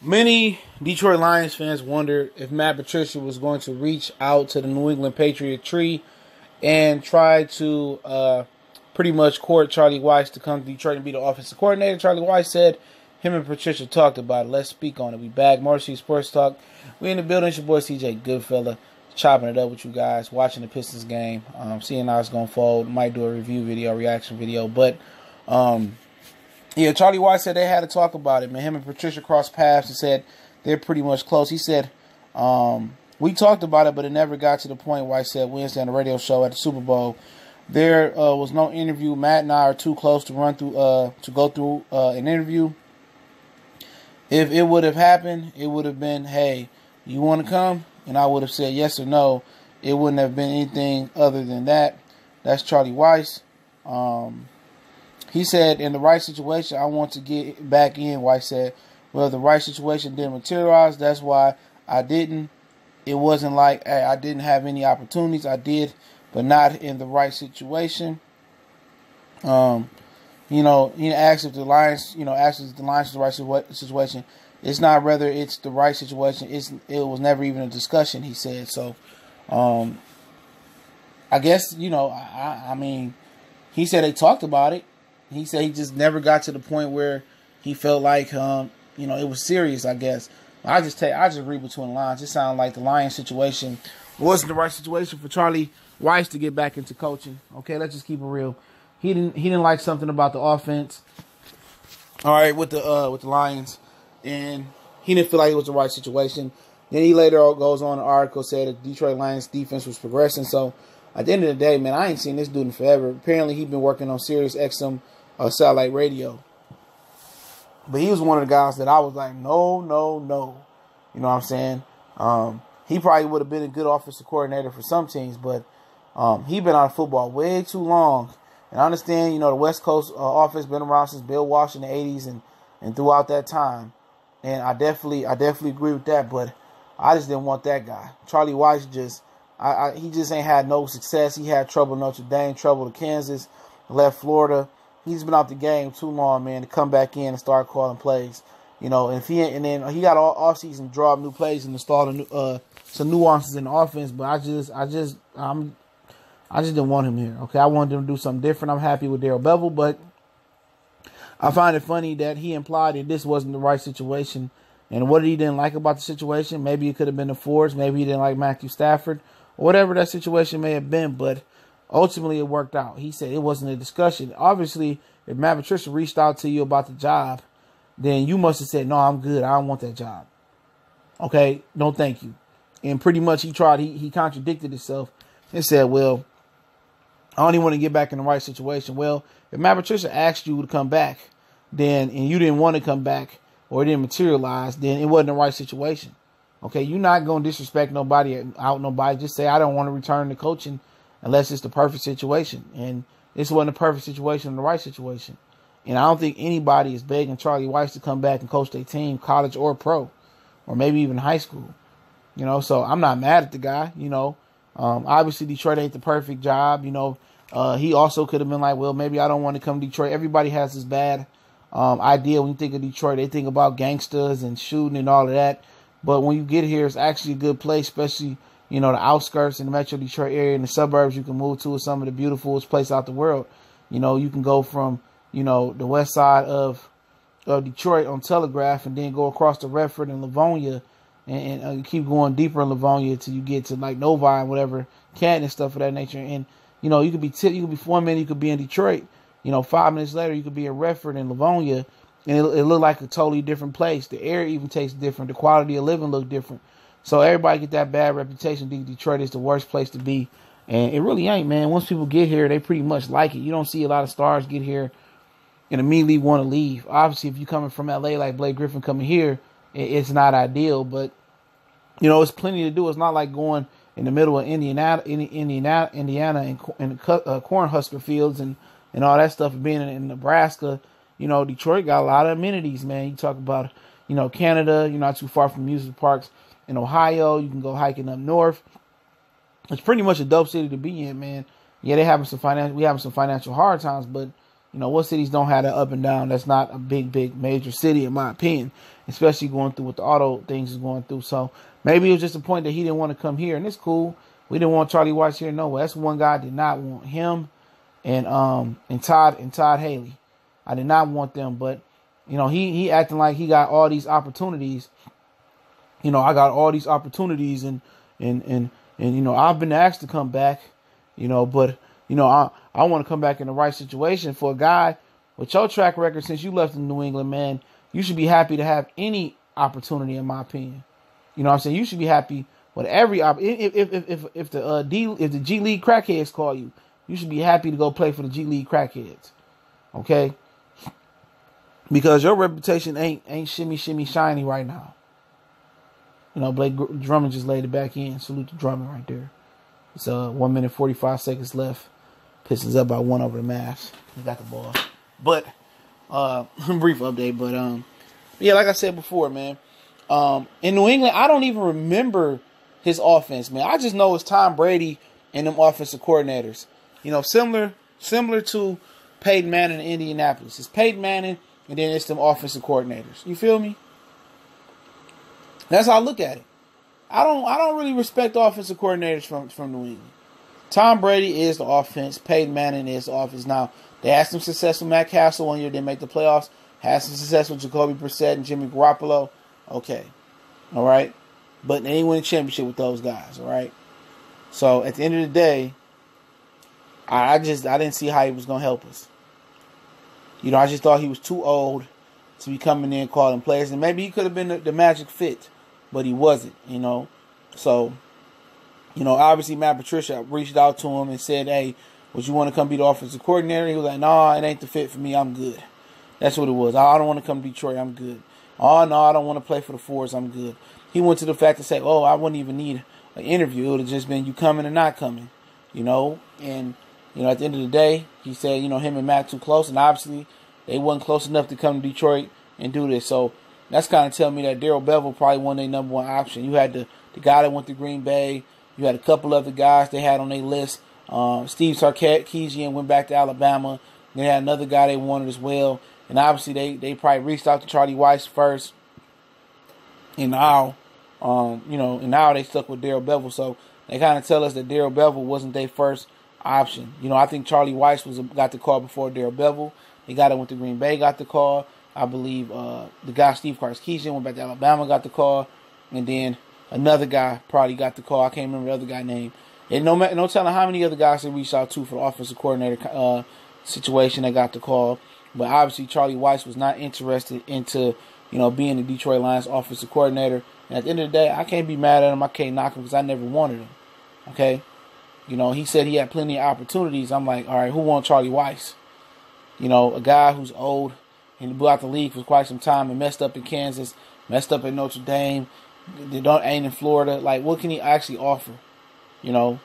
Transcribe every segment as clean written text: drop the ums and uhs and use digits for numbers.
Many Detroit Lions fans wondered if Matt Patricia was going to reach out to the New England Patriot tree and try to pretty much court Charlie Weis to come to Detroit and be the offensive coordinator. Charlie Weis said him and Patricia talked about it. Let's speak on it. We back. Marcy Sports Talk. We in the building. It's your boy CJ Goodfella, chopping it up with you guys, watching the Pistons game, seeing how it's going to fold. Might do a review video, reaction video. But, yeah, Charlie Weis said they had to talk about it, man. Him and Patricia crossed paths and said they're pretty much close. He said, we talked about it, but it never got to the point where I said Wednesday on the radio show at the Super Bowl. There was no interview. Matt and I are too close to go through an interview. If it would have happened, it would have been, hey, you want to come? And I would have said yes or no. It wouldn't have been anything other than that. That's Charlie Weis. He said, in the right situation, I want to get back in. Weis said, well, the right situation didn't materialize. That's why I didn't. It wasn't like, hey, I didn't have any opportunities. I did, but not in the right situation. He asked if the Lions, is the right situation. It's not whether it's the right situation. It was never even a discussion, he said. So, I guess, I mean, he said they talked about it. He said he just never got to the point where he felt like, it was serious, I guess. I just read between the lines. It sounded like the Lions situation wasn't the right situation for Charlie Weis to get back into coaching. Okay, let's just keep it real. He didn't like something about the offense. All right, with the Lions, and he didn't feel like it was the right situation. Then he later goes on an article said that the Detroit Lions defense was progressing. So at the end of the day, man, I ain't seen this dude in forever. Apparently, he's been working on Sirius XM satellite radio. But he was one of the guys that I was like, no. You know what I'm saying? He probably would have been a good offensive coordinator for some teams, but he been on football way too long. And I understand, the West Coast offense been around since Bill Walsh in the 80s and throughout that time. And I definitely agree with that, but I just didn't want that guy. Charlie Weis he just ain't had no success. He had trouble at Notre Dame, trouble at Kansas, left Florida. He's been out the game too long, man, to come back in and start calling plays. And then he got all offseason draw up new plays and install some nuances in the offense. But I just didn't want him here. Okay, I wanted him to do something different. I'm happy with Darrell Bevell, but I find it funny that he implied that this wasn't the right situation. And what he didn't like about the situation, maybe it could have been the Fords, maybe he didn't like Matthew Stafford, or whatever that situation may have been. But ultimately, it worked out. He said it wasn't a discussion. Obviously, if Matt Patricia reached out to you about the job, then you must have said, no, I'm good. I don't want that job. Okay, no thank you. And pretty much he contradicted himself and said, well, I don't even want to get back in the right situation. Well, if Matt Patricia asked you to come back, and you didn't want to come back or it didn't materialize, then it wasn't the right situation. Okay, you're not going to disrespect nobody. Just say, I don't want to return to coaching unless it's the perfect situation. And this wasn't the perfect situation or the right situation. And I don't think anybody is begging Charlie Weis to come back and coach their team, college or pro, or maybe even high school. So I'm not mad at the guy, Obviously, Detroit ain't the perfect job. He also could have been like, well, maybe I don't want to come to Detroit. Everybody has this bad idea when you think of Detroit. They think about gangsters and shooting and all of that. But when you get here, it's actually a good place, especially, the outskirts in the Metro Detroit area and the suburbs you can move to is some of the beautifulest place out the world. You can go from, the west side of Detroit on Telegraph and then go across to Redford and Livonia and keep going deeper in Livonia until you get to like Novi and whatever, Canton and stuff of that nature. And, you could be 1 minute you could be in Detroit, 5 minutes later you could be in Redford and Livonia, and it look like a totally different place. The air even tastes different. The quality of living look different. So everybody get that bad reputation. Detroit is the worst place to be. And it really ain't, man. Once people get here, they pretty much like it. You don't see a lot of stars get here and immediately want to leave. Obviously, if you're coming from L.A. like Blake Griffin coming here, it's not ideal. But, it's plenty to do. It's not like going in the middle of Indiana and Cornhusker fields and all that stuff. Being in Nebraska, Detroit got a lot of amenities, man. You talk about, Canada. You're not too far from music parks in Ohio. You can go hiking up north. It's pretty much a dope city to be in, man. Yeah, we having some financial hard times, but You know, what cities don't have that up and down? That's not a big major city, in my opinion, especially going through what the auto things is going through. So maybe it was just a point that he didn't want to come here, and it's cool. We didn't want Charlie Weis here. No way. That's one guy I did not want, him and Todd Haley. I did not want them, but you know, he acting like he got all these opportunities. You know, I got all these opportunities, and you know, I've been asked to come back. You know, but you know, I want to come back in the right situation. For a guy with your track record since you left in New England, man, you should be happy to have any opportunity, in my opinion. You know what I'm saying? You should be happy with every if the G League crackheads call you, you should be happy to go play for the G League crackheads. Okay? Because your reputation ain't shimmy shiny right now. You know, Blake Drummond just laid it back in. Salute to Drummond right there. It's 1 minute 45 seconds left. Pistons up by 1 over the Mavs. He got the ball. But brief update. But yeah, like I said before, man. In New England, I don't even remember his offense, man. I just know it's Tom Brady and them offensive coordinators. You know, similar to Peyton Manning in Indianapolis. It's Peyton Manning, and then it's them offensive coordinators. You feel me? That's how I look at it. I don't really respect offensive coordinators from New England. Tom Brady is the offense. Peyton Manning is the offense. Now, they had some success with Matt Castle 1 year. They make the playoffs. Had some success with Jacoby Brissett and Jimmy Garoppolo. Okay. All right. But they didn't win a championship with those guys. All right. So, at the end of the day, I didn't see how he was going to help us. You know, I just thought he was too old to be coming in calling plays. And maybe he could have been the magic fit, but he wasn't, you know. So, you know, obviously Matt Patricia reached out to him and said, hey, would you want to come be the offensive coordinator? He was like, no, it ain't the fit for me. I'm good. That's what it was. I don't want to come to Detroit. I'm good. Oh, no, I don't want to play for the Fords. I'm good. He went to the fact to say, oh, I wouldn't even need an interview. It would have just been you coming or not coming, you know. And, you know, at the end of the day, he said, you know, him and Matt too close. And obviously they wasn't close enough to come to Detroit and do this. So that's kind of telling me that Darrell Bevell probably wasn't their number one option. You had the guy that went to Green Bay. You had a couple other guys they had on their list. Steve Sarkisian went back to Alabama. They had another guy they wanted as well. And obviously they probably reached out to Charlie Weis first. And now, you know, and now they stuck with Darrell Bevell. So they kind of tell us that Darrell Bevell wasn't their first option. You know, I think Charlie Weis got the call before Darrell Bevell. The guy that went to Green Bay got the call. I believe the guy Steve Sarkisian went back to Alabama, got the call. And then another guy probably got the call. I can't remember the other guy's name. And no telling how many other guys they reached out to for the offensive coordinator situation that got the call. But obviously Charlie Weis was not interested into, you know, being the Detroit Lions offensive coordinator. And at the end of the day, I can't be mad at him. I can't knock him because I never wanted him. Okay? You know, he said he had plenty of opportunities. I'm like, all right, who wants Charlie Weis? You know, a guy who's old and blew out the league for quite some time and messed up in Kansas, messed up in Notre Dame, ain't in Florida. Like, what can he actually offer? You know,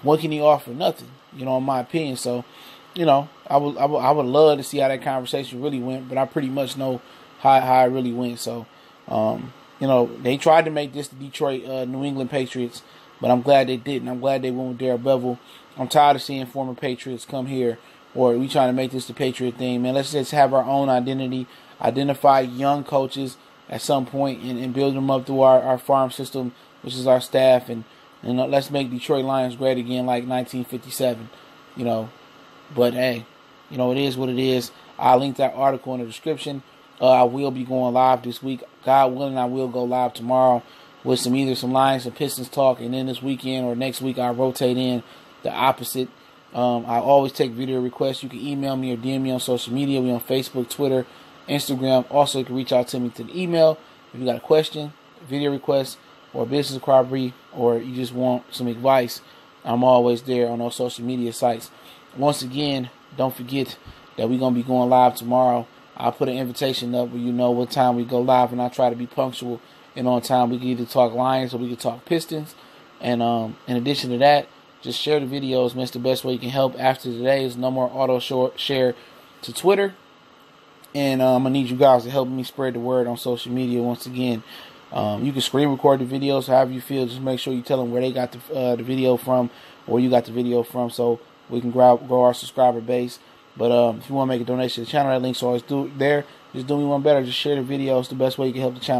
what can he offer? Nothing. You know, in my opinion. So, you know, I would love to see how that conversation really went, but I pretty much know how it really went. So, you know, they tried to make this the Detroit New England Patriots, but I'm glad they didn't. I'm glad they went with Darrell Bevell. I'm tired of seeing former Patriots come here, or we trying to make this the Patriot thing. Man, let's just have our own identity, identify young coaches at some point and build them up through our farm system, which is our staff, and let's make Detroit Lions great again like 1957, you know. But, hey, you know, it is what it is. I'll link that article in the description. I will be going live this week. God willing, I will go live tomorrow with either some Lions and Pistons talk, and then this weekend or next week I'll rotate in the opposite. I always take video requests. You can email me or DM me on social media. We on Facebook, Twitter, Instagram. Also, you can reach out to me to the email if you got a question, video request, or business inquiry, or you just want some advice. I'm always there on those social media sites. Once again, don't forget that we're going to be going live tomorrow. I'll put an invitation up where you know what time we go live, and I try to be punctual and on time. We can either talk Lions or we can talk Pistons. And in addition to that, just share the videos, man. It's the best way you can help. After today is no more auto share to Twitter. And I'm going to need you guys to help me spread the word on social media once again. You can screen record the videos however you feel. Just make sure you tell them where they got the video from or you got the video from so we can grow our subscriber base. But if you want to make a donation to the channel, that link's always there. Just do me one better. Just share the video. It's the best way you can help the channel.